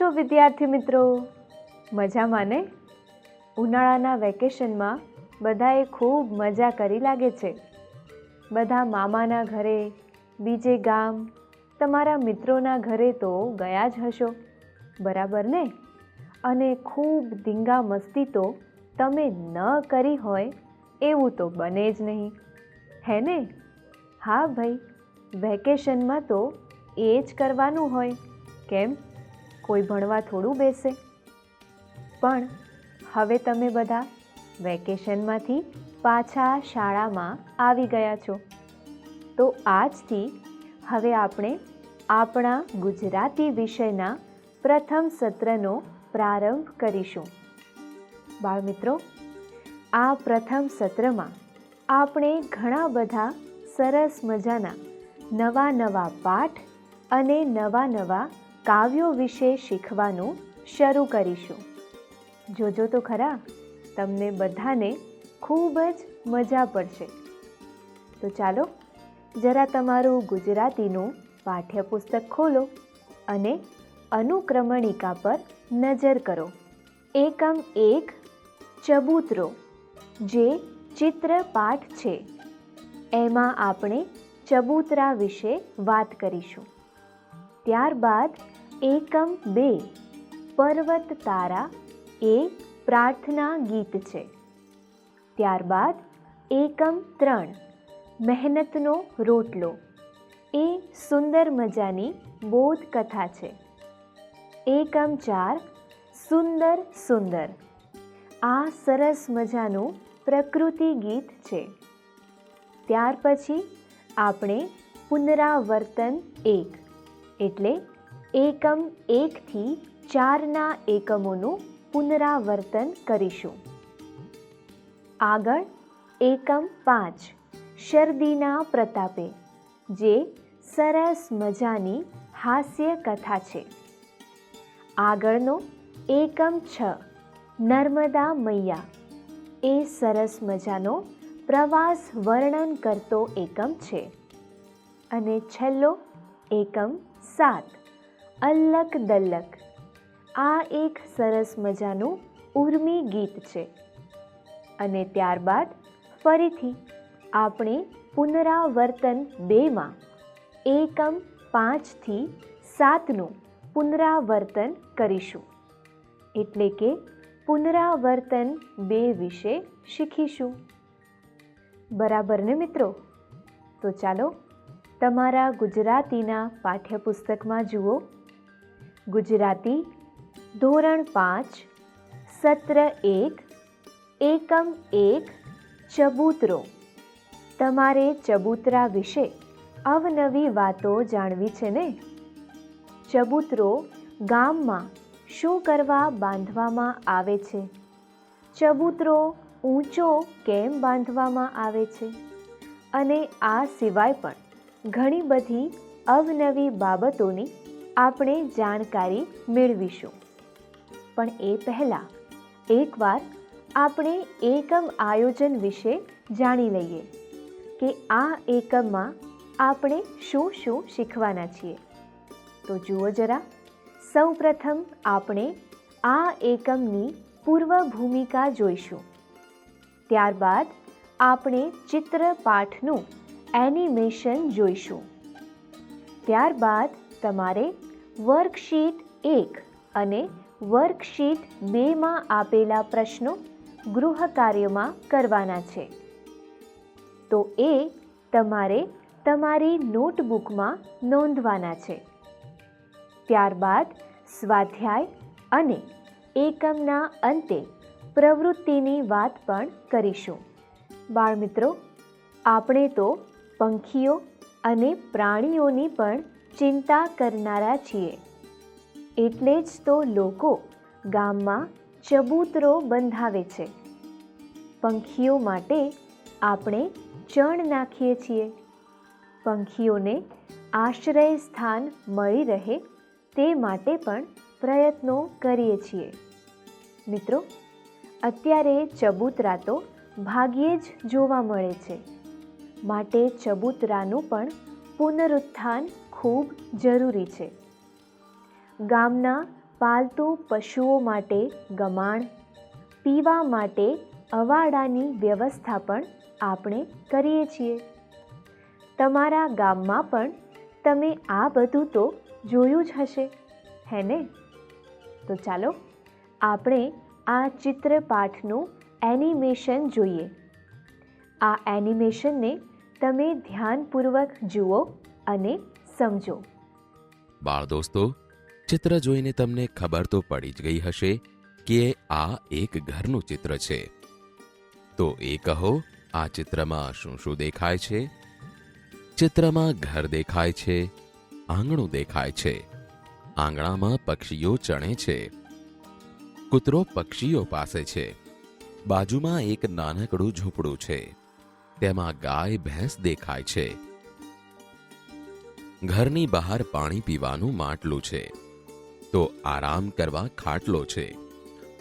છો વિદ્યાર્થી મિત્રો? મજામાં ને? ઉનાળાના વેકેશનમાં બધાએ ખૂબ મજા કરી લાગે છે. બધા મામાના ઘરે, બીજે ગામ, તમારા મિત્રોના ઘરે તો ગયા જ હશો, બરાબર ને? અને ખૂબ ધીંગા મસ્તી તો તમે ન કરી હોય એવું તો બને જ નહીં, હે ને? હા ભાઈ, વેકેશનમાં તો એ જ કરવાનું હોય. કેમ? કોઈ ભણવા થોડું બેસે? પણ હવે તમે બધા વેકેશનમાંથી પાછા શાળામાં આવી ગયા છો, તો આજથી હવે આપણે આપણા ગુજરાતી વિષયના પ્રથમ સત્રનો પ્રારંભ કરીશું. બાળમિત્રો, આ પ્રથમ સત્રમાં આપણે ઘણા બધા સરસ મજાના નવા પાઠ અને નવા કાવ્યો વિશે શીખવાનું શરૂ કરીશું. જોજો તો ખરા, તમને બધાને ખૂબ જ મજા પડશે. તો ચાલો જરા તમારું ગુજરાતીનું પાઠ્યપુસ્તક ખોલો અને અનુક્રમણિકા પર નજર કરો. એકમ 1 ચબૂતરો, જે ચિત્રપાઠ છે, એમાં આપણે ચબૂતરા વિશે વાત કરીશું. ત્યારબાદ એકમ 2 પર્વત તારા, એ પ્રાર્થના ગીત છે. ત્યારબાદ એકમ 3 મહેનતનો રોટલો, એ સુંદર મજાની બોધકથા છે. એકમ 4 સુંદર, આ સરસ મજાનું પ્રકૃતિ ગીત છે. ત્યાર પછી આપણે પુનરાવર્તન 1 એટલે એકમ 1 થી 4ના એકમોનું પુનરાવર્તન કરીશું. આગળ એકમ 5 શરદીના પ્રતાપે, જે સરસ મજાની હાસ્ય કથા છે. આગળનો એકમ 6 નર્મદા મૈયા, એ સરસ મજાનો પ્રવાસ વર્ણન કરતો એકમ છે. અને છેલ્લો એકમ 7 અલ્લક દલ્લક, આ એક સરસ મજાનું ઉર્મી ગીત છે. અને ત્યારબાદ ફરીથી આપણે પુનરાવર્તન 2માં એકમ 5 થી 7નું પુનરાવર્તન કરીશું. એટલે કે પુનરાવર્તન 2 વિશે શીખીશું. બરાબર ને મિત્રો? તો ચાલો તમારા ગુજરાતીના પાઠ્યપુસ્તકમાં જુઓ. ગુજરાતી ધોરણ 5 સત્ર 1 એકમ 1 ચબૂતરો. તમારે ચબૂતરા વિશે અવનવી વાતો જાણવી છે ને? ચબૂતરો ગામમાં શું કરવા બાંધવામાં આવે છે? ચબૂતરો ઊંચો કેમ બાંધવામાં આવે છે? અને આ સિવાય પણ ઘણી બધી અવનવી બાબતોની આપણે જાણકારી મેળવીશું. પણ એ પહેલાં એકવાર આપણે એકમ આયોજન વિશે જાણી લઈએ કે આ એકમમાં આપણે શું શીખવાના છીએ. તો જુઓ જરા, સૌપ્રથમ આપણે આ એકમની પૂર્વ ભૂમિકા જોઈશું. ત્યારબાદ આપણે ચિત્રપાઠનું એનિમેશન જોઈશું. ત્યારબાદ તમારે વર્કશીટ 1 અને વર્કશીટ 2માં આપેલા પ્રશ્નો ગૃહકાર્યમાં કરવાના છે. તો એ તમારે તમારી નોટબુકમાં નોંધવાના છે. ત્યારબાદ સ્વાધ્યાય અને એકમના અંતે પ્રવૃત્તિની વાત પણ કરીશું. બાળમિત્રો, આપણે તો પંખીઓ અને પ્રાણીઓની પણ ચિંતા કરનારા છીએ. એટલે જ તો લોકો ગામમાં ચબૂતરો બંધાવે છે. પંખીઓ માટે આપણે ચણ નાખીએ છીએ. પંખીઓને આશ્રય સ્થાન મળી રહે તે માટે પણ પ્રયત્નો કરીએ છીએ. મિત્રો, અત્યારે ચબૂતરા તો ભાગ્યે જ જોવા મળે છે. માટે ચબૂતરાનું પણ પુનરુત્થાન ખૂબ જરૂરી છે. ગામના પાલતુ પશુઓ માટે ગમાણ, પીવા માટે અવાડાની વ્યવસ્થા પણ આપણે કરીએ છીએ. તમારા ગામમાં પણ તમે આ બધું તો જોયું જ હશે, હે ને? તો ચાલો આપણે આ ચિત્રપાઠનું એનિમેશન જોઈએ. આ એનિમેશનને તમે ધ્યાનપૂર્વક જુઓ અને સમજો. બાળ દોસ્તો, ચિત્ર જોઈને તમને ખબર તો પડી જ ગઈ હશે કે આ એક ઘરનું ચિત્ર છે. તો એ કહો, આ ચિત્રમાં શું શું દેખાય છે? ચિત્રમાં ઘર દેખાય છે, આંગણું દેખાય છે. આંગણામાં પક્ષીઓ ચણે છે. કૂતરો પક્ષીઓ પાસે છે. બાજુમાં એક નાનકડું ઝૂંપડું છે. તેમાં ગાય ભેંસ દેખાય છે. ઘરની બહાર પાણી પીવાનું માટલું છે. તો આરામ કરવા ખાટલો છે,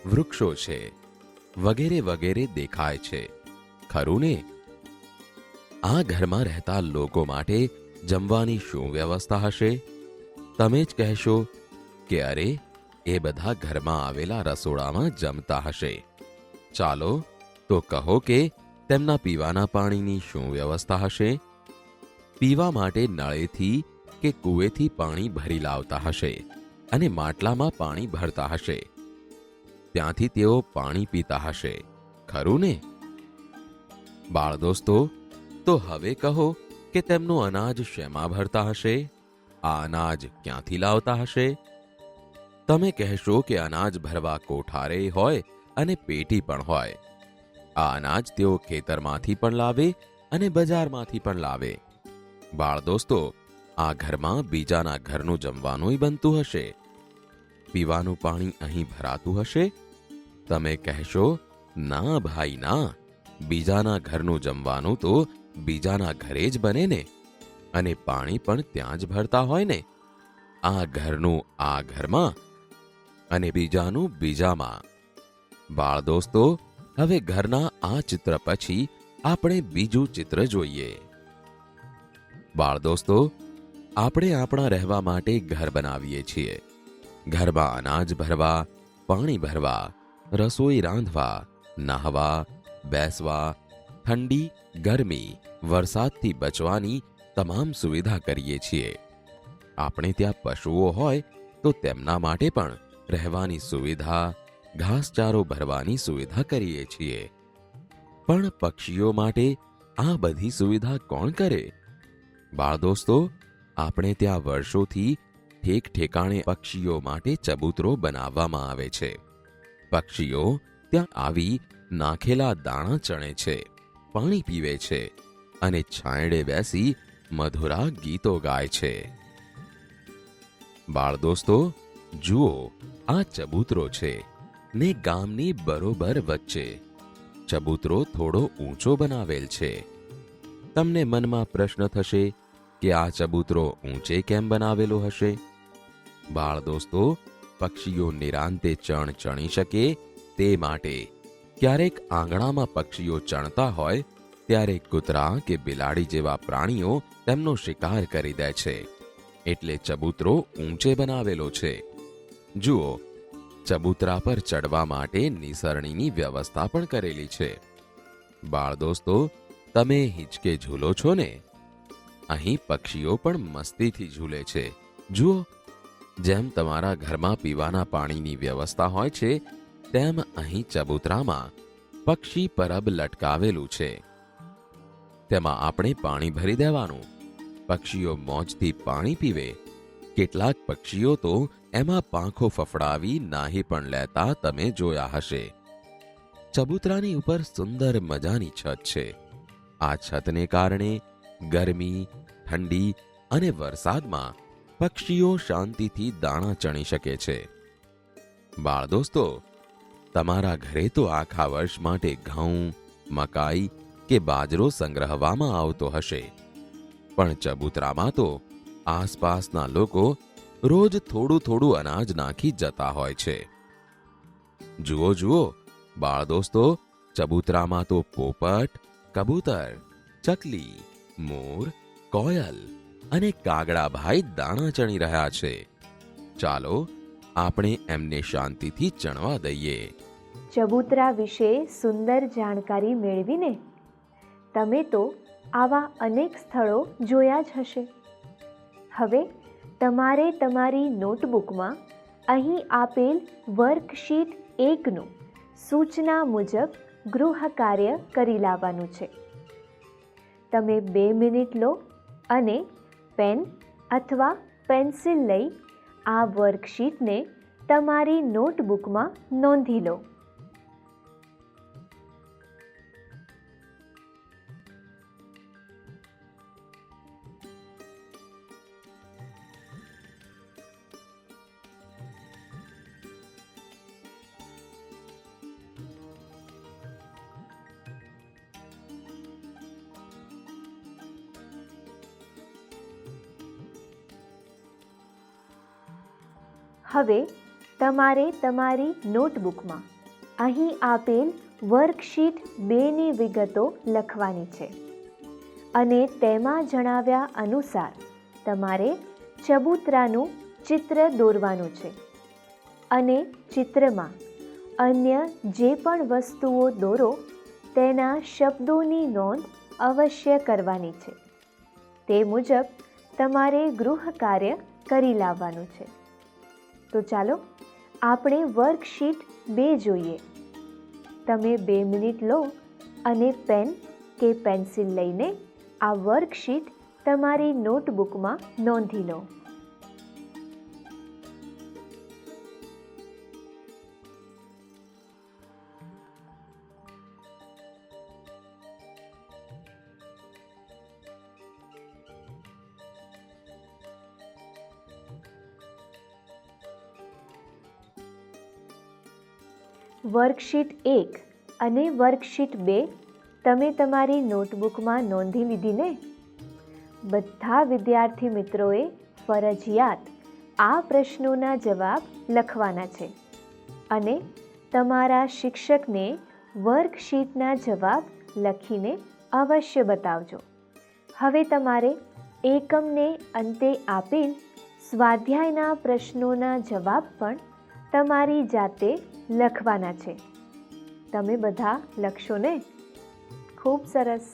વૃક્ષો છે, વગેરે વગેરે દેખાય છે. ખરું ને? આ ઘરમાં રહેતા લોકો માટે જમવાની શું વ્યવસ્થા હશે? તમે જ કહેશો કે અરે, એ બધા ઘરમાં આવેલા રસોડામાં જમતા હશે. ચાલો તો કહો કે તેમના પીવાના પાણીની શું વ્યવસ્થા હશે? પીવા માટે નળેથી કે કૂવેથી પાણી ભરી લાવતા હશે અને માટલામાં પાણી ભરતા હશે. ત્યાંથી તેઓ પાણી પીતા હશે. ખરું ને? બાળ દોસ્તો, તો હવે કહો કે તેમનું અનાજ શેમાં ભરતા હશે? આ અનાજ ક્યાંથી લાવતા હશે? તમે કહેશો કે અનાજ ભરવા કોઠારે હોય અને પેટી પણ હોય. આ અનાજ તેઓ ખેતરમાંથી પણ લાવે અને બજારમાંથી પણ લાવે. બાળ દોસ્તો, આ ઘરમાં બીજાના ઘરનું જમવાનુંય બનતું હશે. પીવાનું પાણી અહીં ભરાતું હશે. તમે કહેશો, ના ભાઈ ના, બીજાના ઘરનું જમવાનું તો બીજાના ઘરે જ બને ને, અને પાણી પણ ત્યાં જ ભરતા હોય ને. આ ઘરનું આ ઘરમાં અને બીજાનું બીજામાં. બાળ દોસ્તો, હવે ઘરના આ ચિત્ર પછી આપણે બીજું ચિત્ર જોઈએ. બાળ દોસ્તો, આપણે આપણા રહેવા માટે ઘર બનાવીએ છીએ. ઘરમાં અનાજ ભરવા, પાણી ભરવા, રસોઈ રાંધવા, નાહવા, બેસવા, ઠંડી, ગરમી, વરસાદથી બચવાની તમામ સુવિધા કરીએ છીએ. આપણે ત્યાં પશુઓ હોય તો તેમના માટે પણ રહેવાની સુવિધા, ઘાસચારો ભરવાની સુવિધા કરીએ છીએ. પણ પક્ષીઓ માટે આ બધી સુવિધા કોણ કરે? બાળ દોસ્તો, આપણે ત્યાં વર્ષોથી ઠેક ઠેકાણે પક્ષીઓ માટે ચબૂતરો બનાવવામાં આવે છે. પક્ષીઓ ત્યાં આવી નાખેલા દાણા ચણે છે, પાણી પીવે છે અને છાંયડે બેસી મધુરા ગીતો ગાય છે. બાળ દોસ્તો, જુઓ, આ ચબૂતરો છે ને ગામની બરોબર વચ્ચે. ચબૂતરો થોડો ઊંચો બનાવેલ છે. તમને મનમાં પ્રશ્ન થશે કે આ ચબૂતરો ઊંચે કેમ બનાવેલો હશે? બાળ દોસ્તો, પક્ષીઓ નિરાંતે ચણ ચણી શકે તે માટે. ક્યારેક આંગણામાં પક્ષીઓ ચણતા હોય ત્યારે કૂતરા કે બિલાડી જેવા પ્રાણીઓ તેમનો શિકાર કરી દે છે. એટલે ચબૂતરો ઊંચે બનાવેલો છે. જુઓ, ચબૂતરા પર ચડવા માટે નિસરણીની વ્યવસ્થા પણ કરેલી છે. બાળ દોસ્તો, તમે હિંચકે ઝૂલો છો ને? અહીં પક્ષીઓ પણ મસ્તીથી ઝૂલે છે. જુઓ, જેમ તમારા ઘરમાં પીવાના પાણીની વ્યવસ્થા હોય છે, તેમ અહીં ચબૂતરામાં પક્ષી પરબ લટકાવેલું છે. તેમાં આપણે પાણી ભરી દેવાનું. પક્ષીઓ મોજથી પાણી પીવે. કેટલાક પક્ષીઓ તો એમાં પાંખો ફફડાવી નાહી પણ લેતા તમે જોયા હશે. ચબૂતરાની ઉપર સુંદર મજાની છત છે. આ છતને કારણે ગરમી, ઠંડી અને વરસાદમાં પક્ષીઓ શાંતિથી દાણા ચણી શકે છે. બાળ દોસ્તો, તમારા ઘરે તો આખા વર્ષ માટે ઘઉં, મકાઈ કે બાજરો સંગ્રહવામાં આવતો હશે. પણ ચબૂતરામાં તો આસપાસના લોકો રોજ થોડું થોડું અનાજ નાખી જતા હોય છે. જુઓ જુઓ, બાળ દોસ્તો, ચબૂતરામાં તો પોપટ, કબૂતર, ચકલી, મોર, કોયલ અને કાગડાભાઈ દાણા ચણી રહ્યા છે. ચાલો આપણે એમને શાંતિથી ચણવા દઈએ. ચબૂતરા વિશે સુંદર જાણકારી મેળવીને તમે તો આવા અનેક સ્થળો જોયા જ હશે. હવે તમારે તમારી નોટબુકમાં અહીં આપેલ વર્કશીટ 1નું સૂચના મુજબ ગૃહ કાર્ય કરી લાવવાનું છે. તમે 2 મિનિટ લો અને પેન અથવા પેન્સિલ લઈ આ વર્કશીટને તમારી નોટબુકમાં નોંધી લો. હવે તમારે તમારી નોટબુકમાં અહીં આપેલ વર્કશીટ 2ની વિગતો લખવાની છે અને તેમાં જણાવ્યા અનુસાર તમારે ચબૂતરાનું ચિત્ર દોરવાનું છે અને ચિત્રમાં અન્ય જે પણ વસ્તુઓ દોરો તેના શબ્દોની નોંધ અવશ્ય કરવાની છે. તે મુજબ તમારે ગૃહ કાર્ય કરી લાવવાનું છે. તો ચાલો આપણે વર્કશીટ 2 જોઈએ. તમે 2 મિનિટ લો અને પેન કે પેન્સિલ લઈને આ વર્કશીટ તમારી નોટબુકમાં નોંધી લો. વર્કશીટ 1 અને વર્કશીટ 2 તમે તમારી નોટબુકમાં નોંધી લીધી ને? બધા વિદ્યાર્થી મિત્રોએ ફરજિયાત આ પ્રશ્નોના જવાબ લખવાના છે અને તમારા શિક્ષકને વર્કશીટના જવાબ લખીને અવશ્ય બતાવજો. હવે તમારે એકમને અંતે આપેલ સ્વાધ્યાયના પ્રશ્નોના જવાબ પણ તમારી જાતે લખવાના છે. તમે બધા લખશો ને? ખૂબ સરસ.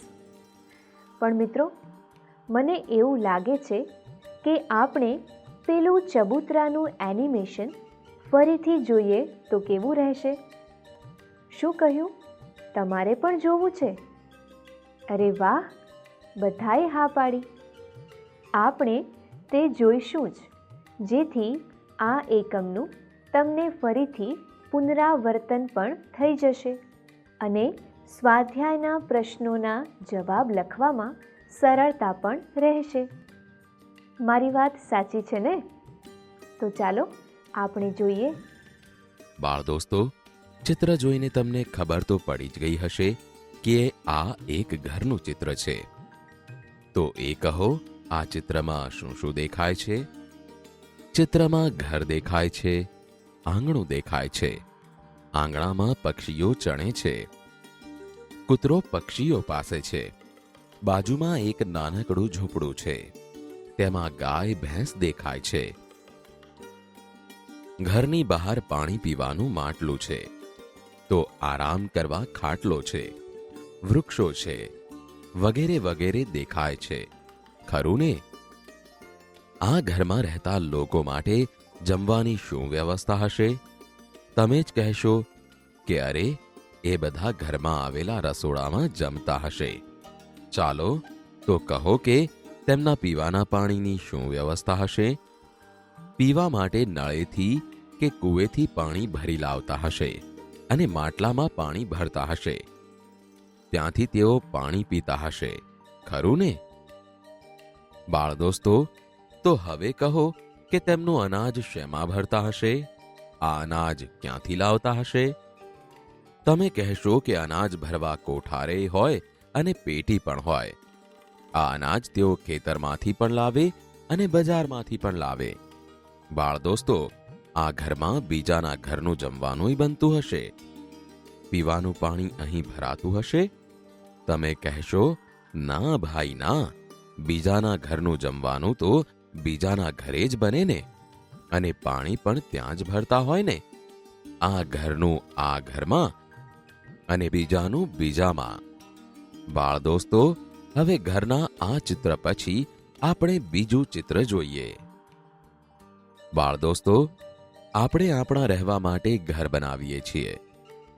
પણ મિત્રો, મને એવું લાગે છે કે આપણે પેલું ચબૂતરાનું એનિમેશન ફરીથી જોઈએ તો કેવું રહેશે? શું કહ્યું? તમારે પણ જોવું છે? અરે વાહ, બધાએ હા પાડી. આપણે તે જોઈશું જ, જેથી આ એકમનું તમને ફરીથી પુનરાવર્તન પણ થઈ જશે અને સ્વાધ્યાયના પ્રશ્નોના જવાબ લખવામાં સરળતા પણ રહેશે. મારી વાત સાચી છે ને? તો ચાલો આપણે જોઈએ. બાળ દોસ્તો, ચિત્ર જોઈને તમને ખબર તો પડી જ ગઈ હશે કે આ એક ઘરનું ચિત્ર છે. તો એ કહો, આ ચિત્રમાં શું શું દેખાય છે? ચિત્રમાં ઘર દેખાય છે, આંગણું દેખાય છે, આંગણામાં પક્ષીઓ ચણે છે, કૂતરો પક્ષીઓ પાસે છે, બાજુમાં એક નાનકડું ઝૂંપડું છે, તેમાં ગાય ભેંસ દેખાય છે, ઘરની બહાર પાણી પીવાનું માટલું છે, તો આરામ કરવા ખાટલો છે, વૃક્ષો છે, વગેરે વગેરે દેખાય છે. ખરું ને? આ ઘરમાં રહેતા લોકો માટે જમવાની શું વ્યવસ્થા હશે? તમે જ કહેશો કે અરે, એ બધા ઘરમાં આવેલા રસોડામાં જમતા હશે. ચાલો તો કહો કે તેમના પીવાના પાણીની શું વ્યવસ્થા હશે? પીવા માટે નળેથી કે કૂવેથી પાણી ભરી લાવતા હશે અને માટલામાં પાણી ભરતા હશે. ત્યાંથી તેઓ પાણી પીતા હશે. ખરું ને? બાળ દોસ્તો, તો હવે કહો કે તેમનું અનાજ શેમાં ભરતા હશે? આ અનાજ ક્યાંથી લાવતા હશે? તમે કહેશો કે અનાજ ભરવા કોઠારે હોય અને પેટી પણ હોય. આ અનાજ તેઓ ખેતરમાંથી પણ લાવે અને બજારમાંથી પણ લાવે. બાળ દોસ્તો, આ ઘરમાં બીજાના ઘરનું જમવાનુંય બનતું હશે. પીવાનું પાણી અહીં ભરાતું હશે. તમે કહેશો, ના ભાઈ ના, બીજાના ઘરનું જમવાનું તો બીજાના ઘરે જ બને ને. અને પાણી પણ ત્યાં જ ભરતા હોય ને. આ ઘરનું આ ઘરમાં અને બીજાનું બીજામાં. બાળ દોસ્તો, હવે ઘરના આ ચિત્ર પછી આપણે બીજું ચિત્ર જોઈએ. બાળ દોસ્તો, આપણે આપણા રહેવા માટે ઘર બનાવીએ છીએ.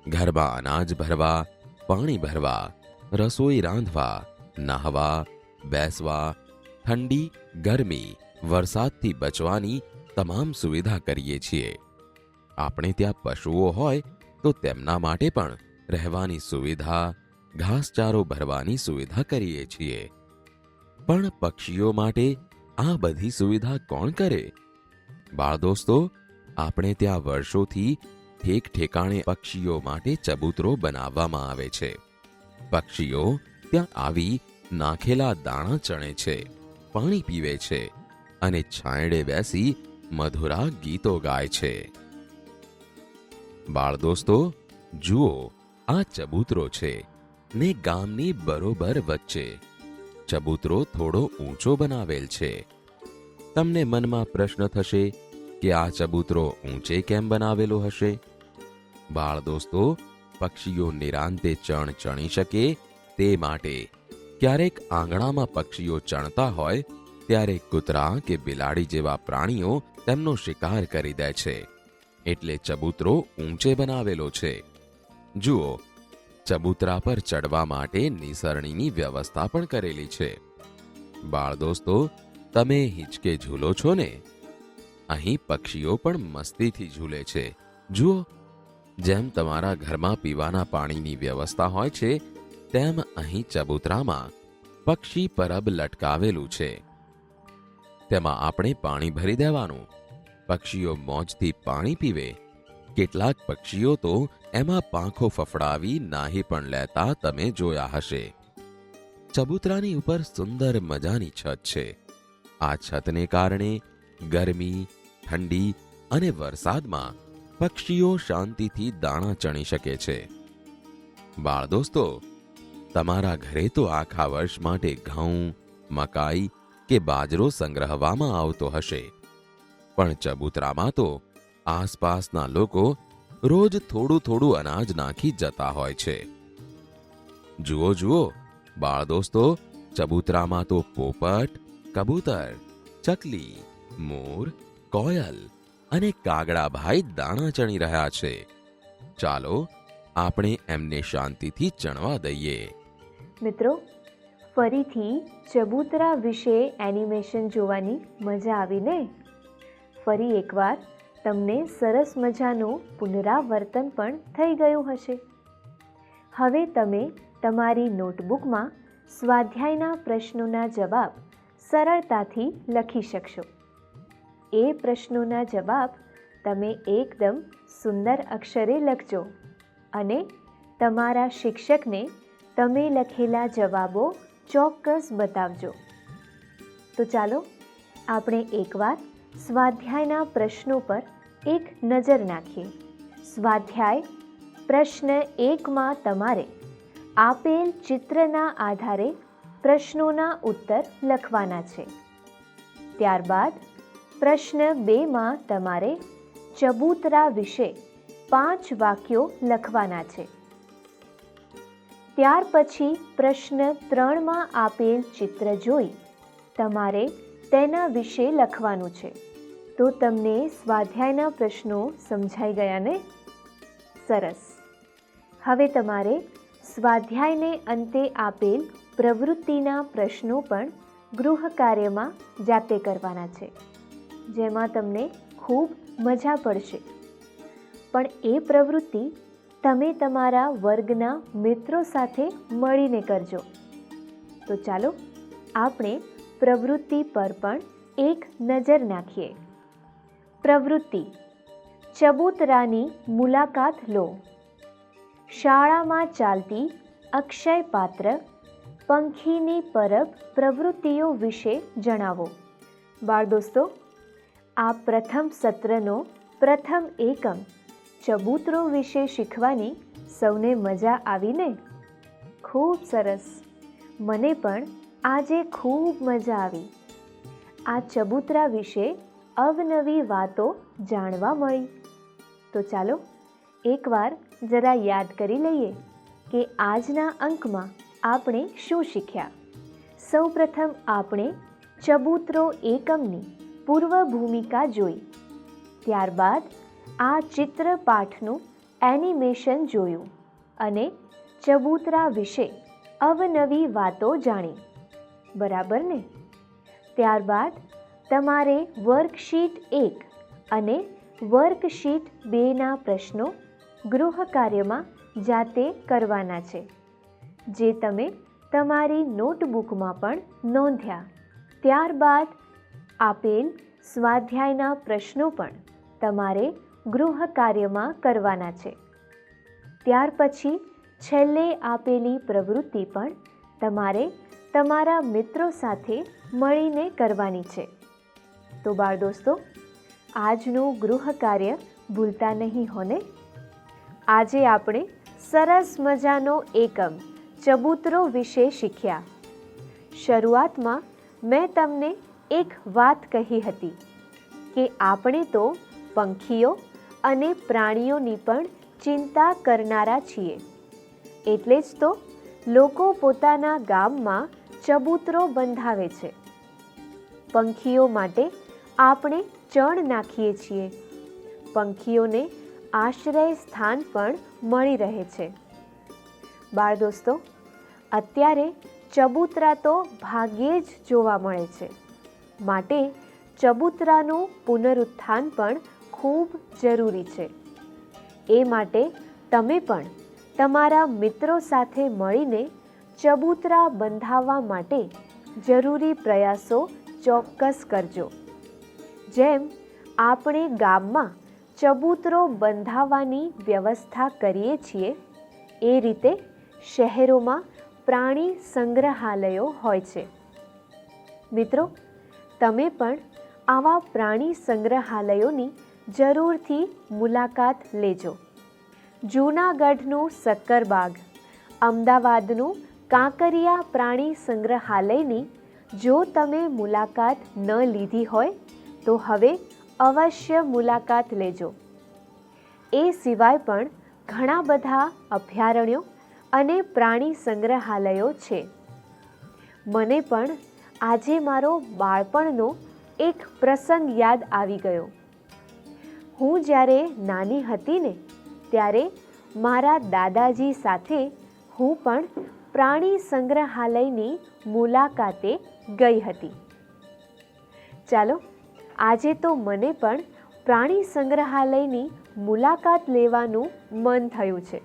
ઘરમાં અનાજ ભરવા, પાણી ભરવા, રસોઈ રાંધવા, નહાવા, બેસવા, ઠંડી, ગરમી, વરસાદથી બચવાની તમામ સુવિધા કરીએ છીએ. આપણે ત્યાં પશુઓ હોય તો તેમના માટે પણ રહેવાની સુવિધા, ઘાસચારો ભરવાની સુવિધા કરીએ છીએ. પણ પક્ષીઓ માટે આ બધી સુવિધા કોણ કરે? બાળ દોસ્તો, આપણે ત્યાં વર્ષોથી ઠેક ઠેકાણે પક્ષીઓ માટે ચબૂતરો બનાવવામાં આવે છે. પક્ષીઓ ત્યાં આવી નાખેલા દાણા ચણે છે, પાણી પીવે છે અને છાંયડે બેસી મધુરા ગીતો ગાય છે. બાળ દોસ્તો, જુઓ, આ ચબૂતરો છે ને ગામની બરોબર વચ્ચે. ચબૂતરો થોડો ઊંચો બનાવેલ છે. તમને મનમાં પ્રશ્ન થશે કે આ ચબૂતરો ઊંચે કેમ બનાવેલો હશે? બાળ દોસ્તો, પક્ષીઓ નિરાંતે ચણ ચણી શકે તે માટે. ક્યારેક આંગણામાં પક્ષીઓ ચણતા હોય ત્યારે કૂતરા કે બિલાડી જેવા પ્રાણીઓ તેમનો શિકાર કરી દે છે. એટલે ચબૂતરો ઊંચે બનાવેલો છે. જુઓ, ચબૂતરા પર ચડવા માટે નિસરણીની વ્યવસ્થા પણ કરેલી છે. બાળ દોસ્તો, તમે હિંચકે ઝૂલો છો ને? અહીં પક્ષીઓ પણ મસ્તીથી ઝૂલે છે. જુઓ, જેમ તમારા ઘરમાં પીવાના પાણીની વ્યવસ્થા હોય છે, તેમ અહીં ચબૂતરામાં પક્ષી પરબ લટકાવેલું છે. તેમાં આપણે પાણી ભરી દેવાનું. પક્ષીઓ મોજથી પાણી પીવે. કેટલાક પક્ષીઓ તો એમાં પાંખો ફફડાવી નાહી પણ લેતા તમે જોયા હશે. ચબૂતરાની ઉપર સુંદર મજાની છત છે. આ છતને કારણે ગરમી, ઠંડી અને વરસાદમાં પક્ષીઓ શાંતિથી દાણા ચણી શકે છે. બાળ દોસ્તો, તમારા ઘરે તો આખા વર્ષ માટે ઘઉં, મકાઈ કે બાજરો સંગ્રહવામાં આવતો હશે. પણ ચબૂતરામાં તો આસપાસના લોકો રોજ થોડું થોડું અનાજ નાખી જતા હોય છે. જુઓ જુઓ, બાળ દોસ્તો, ચબૂતરામાં તો પોપટ, કબૂતર, ચકલી, મોર, કોયલ અને કાગડાભાઈ દાણા ચણી રહ્યા છે. ચાલો આપણે એમને શાંતિથી ચણવા દઈએ. મિત્રો, ફરીથી ચબૂતરા વિશે એનિમેશન જોવાની મજા આવીને? ફરી એકવાર તમને સરસ મજાનું પુનરાવર્તન પણ થઈ ગયું હશે. હવે તમે તમારી નોટબુકમાં સ્વાધ્યાયના પ્રશ્નોના જવાબ સરળતાથી લખી શકશો. એ પ્રશ્નોના જવાબ તમે એકદમ સુંદર અક્ષરે લખજો અને તમારા શિક્ષકને તમે લખેલા જવાબો ચોક્કસ બતાવજો. તો ચાલો આપણે એકવાર સ્વાધ્યાયના પ્રશ્નો પર એક નજર નાખીએ. સ્વાધ્યાય પ્રશ્ન 1માં તમારે આપેલ ચિત્રના આધારે પ્રશ્નોના ઉત્તર લખવાના છે. ત્યારબાદ પ્રશ્ન 2માં તમારે ચબૂતરા વિશે 5 વાક્યો લખવાના છે. ત્યાર પછી પ્રશ્ન 3માં આપેલ ચિત્ર જોઈ તમારે તેના વિશે લખવાનું છે. તો તમને સ્વાધ્યાયના પ્રશ્નો સમજાઈ ગયા ને? સરસ. હવે તમારે સ્વાધ્યાયને અંતે આપેલ પ્રવૃત્તિના પ્રશ્નો પણ ગૃહ કાર્યમાં જાતે કરવાના છે, જેમાં તમને ખૂબ મજા પડશે. પણ એ પ્રવૃત્તિ તમે તમારા વર્ગના મિત્રો સાથે મળીને કરજો. તો ચાલો આપણે પ્રવૃત્તિ પર પણ એક નજર નાખીએ. પ્રવૃત્તિ: ચબૂતરાની મુલાકાત લો. શાળામાં ચાલતી અક્ષય પાત્ર, પંખીની પરબ પ્રવૃત્તિઓ વિશે જણાવો. બાળ દોસ્તો, આ પ્રથમ સત્રનો પ્રથમ એકમ ચબૂતરો વિશે શીખવાની સૌને મજા આવીને? ખૂબ સરસ. મને પણ આજે ખૂબ મજા આવી. આ ચબૂતરા વિશે અવનવી વાતો જાણવા મળી. તો ચાલો એકવાર જરા યાદ કરી લઈએ કે આજના અંકમાં આપણે શું શીખ્યા. સૌપ્રથમ આપણે ચબૂતરો એકમની પૂર્વ ભૂમિકા જોઈ. ત્યારબાદ આ ચિત્રપાઠનું એનિમેશન જોયું અને ચબૂતરા વિશે અવનવી વાતો જાણી. બરાબર ને? ત્યારબાદ તમારે વર્કશીટ 1 અને વર્કશીટ 2ના પ્રશ્નો ગૃહ કાર્યમાં જાતે કરવાના છે, જે તમે તમારી નોટબુકમાં પણ નોંધ્યા. ત્યારબાદ આપેલ સ્વાધ્યાયના પ્રશ્નો પણ તમારે ગૃહ કાર્યમાં કરવાના છે. ત્યાર પછી છેલ્લે આપેલી પ્રવૃત્તિ પણ તમારે તમારા મિત્રો સાથે મળીને કરવાની છે. તો બાળ દોસ્તો, આજનું ગૃહ કાર્ય ભૂલતા નહીં હોને. આજે આપણે સરસ મજાનો એકમ ચબૂતરો વિશે શીખ્યા. શરૂઆતમાં મેં તમને એક વાત કહી હતી કે આપણે તો પંખીઓ અને પ્રાણીઓની પણ ચિંતા કરનારા છીએ. એટલે જ તો લોકો પોતાના ગામમાં ચબૂતરો બંધાવે છે. પંખીઓ માટે આપણે ચણ નાખીએ છીએ. પંખીઓને આશ્રય સ્થાન પણ મળી રહે છે. બાળ દોસ્તો, અત્યારે ચબૂતરા તો ભાગ્યે જ જોવા મળે છે. માટે ચબૂતરાનું પુનરુત્થાન પણ ખૂબ જરૂરી છે. એ માટે તમે પણ તમારા મિત્રો સાથે મળીને ચબૂતરા બંધાવવા માટે જરૂરી પ્રયાસો ચોક્કસ કરજો. જેમ આપણે ગામમાં ચબૂતરો બંધાવવાની વ્યવસ્થા કરીએ છીએ, એ રીતે શહેરોમાં પ્રાણી સંગ્રહાલયો હોય છે. મિત્રો, તમે પણ આવા પ્રાણી સંગ્રહાલયોની જરૂરથી મુલાકાત લેજો. જૂનાગઢનું સક્કરબાગ, અમદાવાદનું કાંકરિયા પ્રાણી સંગ્રહાલયની જો તમે મુલાકાત ન લીધી હોય તો હવે અવશ્ય મુલાકાત લેજો. એ સિવાય પણ ઘણા બધા અભયારણ્યો અને પ્રાણી સંગ્રહાલયો છે. મને પણ આજે મારો બાળપણનો એક પ્રસંગ યાદ આવી ગયો. હું જ્યારે નાની હતી ને, ત્યારે મારા દાદાજી સાથે હું પણ પ્રાણી સંગ્રહાલયની મુલાકાતે ગઈ હતી. ચાલો, આજે તો મને પણ પ્રાણી સંગ્રહાલયની મુલાકાત લેવાનું મન થયું છે.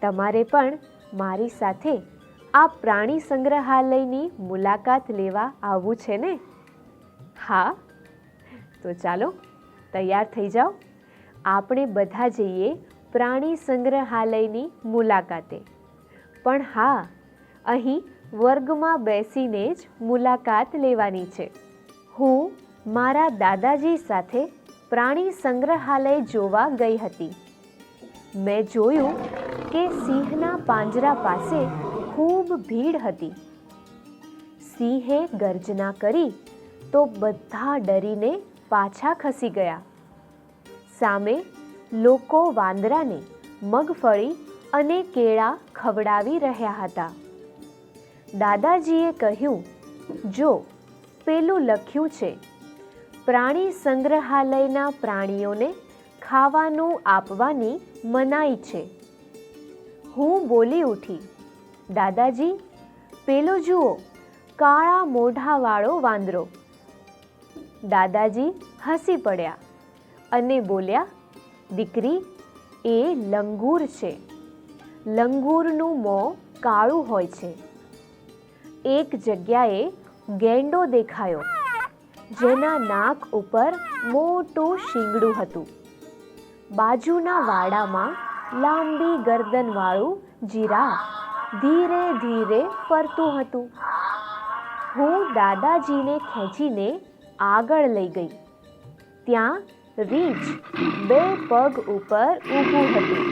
તમારે પણ મારી સાથે આ પ્રાણી સંગ્રહાલયની મુલાકાત લેવા આવવું છે ને? હા, તો ચાલો તૈયાર થઈ જાઓ. આપણે બધા જઈએ પ્રાણી સંગ્રહાલયની મુલાકાતે. પણ હા, અહીં વર્ગમાં બેસીને જ મુલાકાત લેવાની છે. હું મારા દાદાજી સાથે પ્રાણી સંગ્રહાલય જોવા ગઈ હતી. મેં જોયું કે સિંહના પાંજરા પાસે ખૂબ ભીડ હતી. સિંહે ગર્જના કરી તો બધા ડરીને પાછા ખસી ગયા. સામે લોકો વાંદરાને મગફળી અને કેળા ખવડાવી રહ્યા હતા. દાદાજીએ કહ્યું, જો પેલું લખ્યું છે, પ્રાણી સંગ્રહાલયના પ્રાણીઓને ખાવાનું આપવાની મનાઈ છે. હું બોલી ઉઠી, દાદાજી, પેલો જુઓ, કાળા મોઢાવાળો વાંદરો. દાદાજી હસી પડ્યા અને બોલ્યા, દીકરી, એ લંગૂર છે. લંગૂરનું મોં કાળું હોય છે. એક જગ્યાએ ગેંડો દેખાયો, જેના નાક ઉપર મોટું શીંગડું હતું. બાજુના વાડામાં લાંબી ગરદનવાળું જીરાફ ધીરે ધીરે ફરતું હતું. હું દાદાજીને ખેંચીને આગળ લઈ ગઈ. ત્યાં રીંછ 2 પગ ઉપર ઊભું હતું.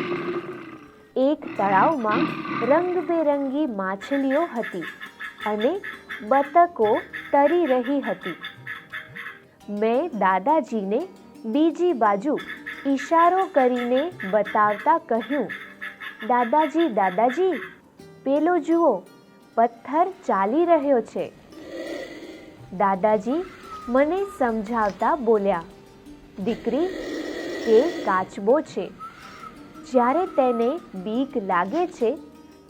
એક તળાવમાં રંગબેરંગી માછલીઓ હતી અને બતકો તરી રહી હતી. મેં દાદાજીને બીજી બાજુ ઈશારો કરીને બતાવતા કહ્યું, દાદાજી દાદાજી, પેલો જુઓ, પથ્થર ચાલી રહ્યો છે. દાદાજી મને સમજાવતા બોલ્યા, દીકરી, તે કાચબો છે. જ્યારે તેને બીક લાગે છે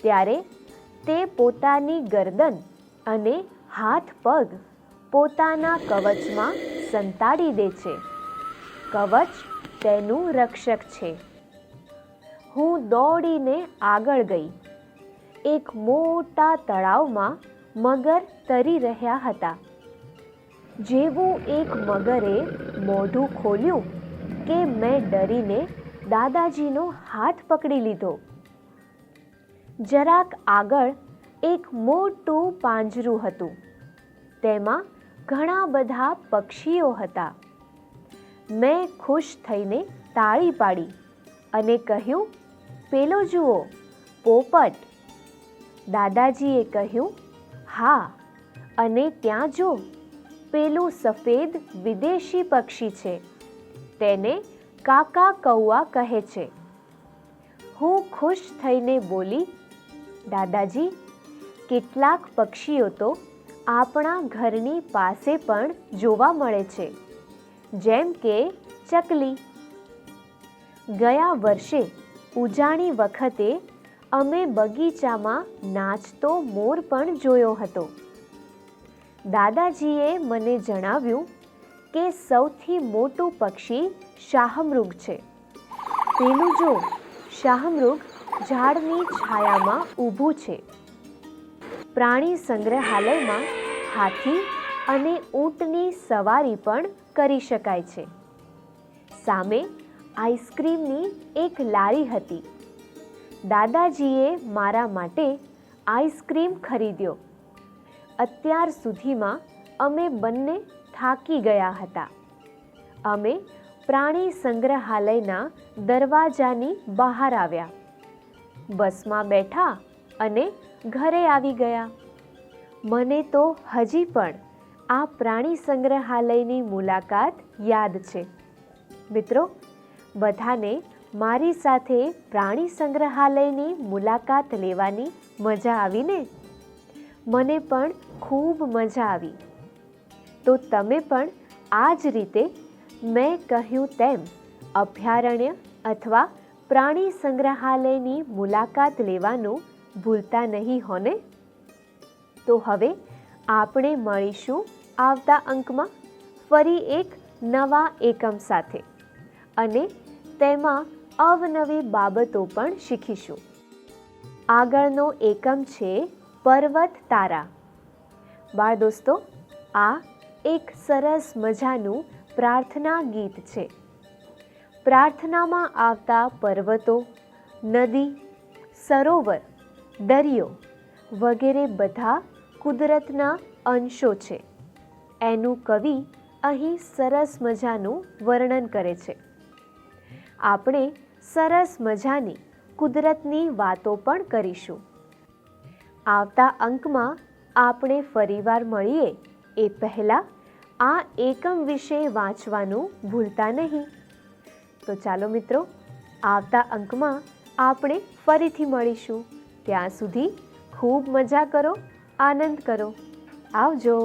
ત્યારે તે પોતાની ગરદન અને હાથ પગ પોતાના કવચમાં સંતાડી દે છે. કવચ તેનું રક્ષક છે. હું દોડીને આગળ ગઈ. એક મોટા તળાવમાં મગર તરી રહ્યા હતા. જેવું એક મગરે મોઢું ખોલ્યું કે મેં ડરીને દાદાજીનો હાથ પકડી લીધો. જરાક આગળ એક મોટું પાંજરું હતું. તેમાં ઘણા બધા પક્ષીઓ હતા. મેં ખુશ થઈને તાળી પાડી અને કહ્યું, પેલો જુઓ, પોપટ. દાદાજીએ કહ્યું, હા, અને ત્યાં જો, પેલું સફેદ વિદેશી પક્ષી છે. તેને કાકા કૌવા કહે છે. હું ખુશ થઈને બોલી, દાદાજી, કેટલાક પક્ષીઓ તો આપણા ઘરની પાસે પણ જોવા મળે છે, જેમ કે ચકલી. ગયા વર્ષે ઉજાણી વખતે અમે બગીચામાં નાચતો મોર પણ જોયો હતો. દાદાજીએ મને જણાવ્યું કે સૌથી મોટું પક્ષી શાહમૃગ છે. પેલું જો, શાહમૃગ ઝાડની છાયામાં ઊભું છે. પ્રાણી સંગ્રહાલયમાં હાથી અને ઊંટની સવારી પણ કરી શકાય છે. સામે આઈસ્ક્રીમની એક લારી હતી. દાદાજીએ મારા માટે આઈસ્ક્રીમ ખરીદ્યો. અત્યાર સુધીમાં અમે બંને થાકી ગયા હતા. અમે પ્રાણી સંગ્રહાલયના દરવાજાની બહાર આવ્યા. બસમાં બેઠા અને ઘરે આવી ગયા. મને તો હજી પણ આ પ્રાણી સંગ્રહાલયની મુલાકાત યાદ છે. મિત્રો, બધાને મારી સાથે પ્રાણી સંગ્રહાલયની મુલાકાત લેવાની મજા આવીને? મને પણ ખૂબ મજા આવી. તો તમે પણ આ જ રીતે મેં કહ્યું તેમ અભયારણ્ય અથવા પ્રાણી સંગ્રહાલયની મુલાકાત લેવાનું ભૂલતા નહીં હો ને? તો હવે આપણે મળીશું આવતા અંકમાં ફરી એક નવા એકમ સાથે, અને તેમાં અવનવી બાબતો પણ શીખીશું. આગળનો એકમ છે પર્વત તારા. બાળ દોસ્તો, આ એક સરસ મજાનું પ્રાર્થના ગીત છે. પ્રાર્થનામાં આવતા પર્વતો, નદી, સરોવર, દરિયો વગેરે બધા કુદરતના અંશો છે. એનું કવિ અહીં સરસ મજાનું વર્ણન કરે છે. આપણે સરસ મજાની કુદરતની વાતો પણ કરીશું. આવતા અંકમાં આપણે ફરીવાર મળીએ એ પહેલાં આ એકમ વિશે વાંચવાનું ભૂલતા નહીં. તો ચાલો મિત્રો, આવતા અંકમાં આપણે ફરીથી મળીશું. ત્યાં સુધી ખૂબ મજા કરો, આનંદ કરો. આવજો.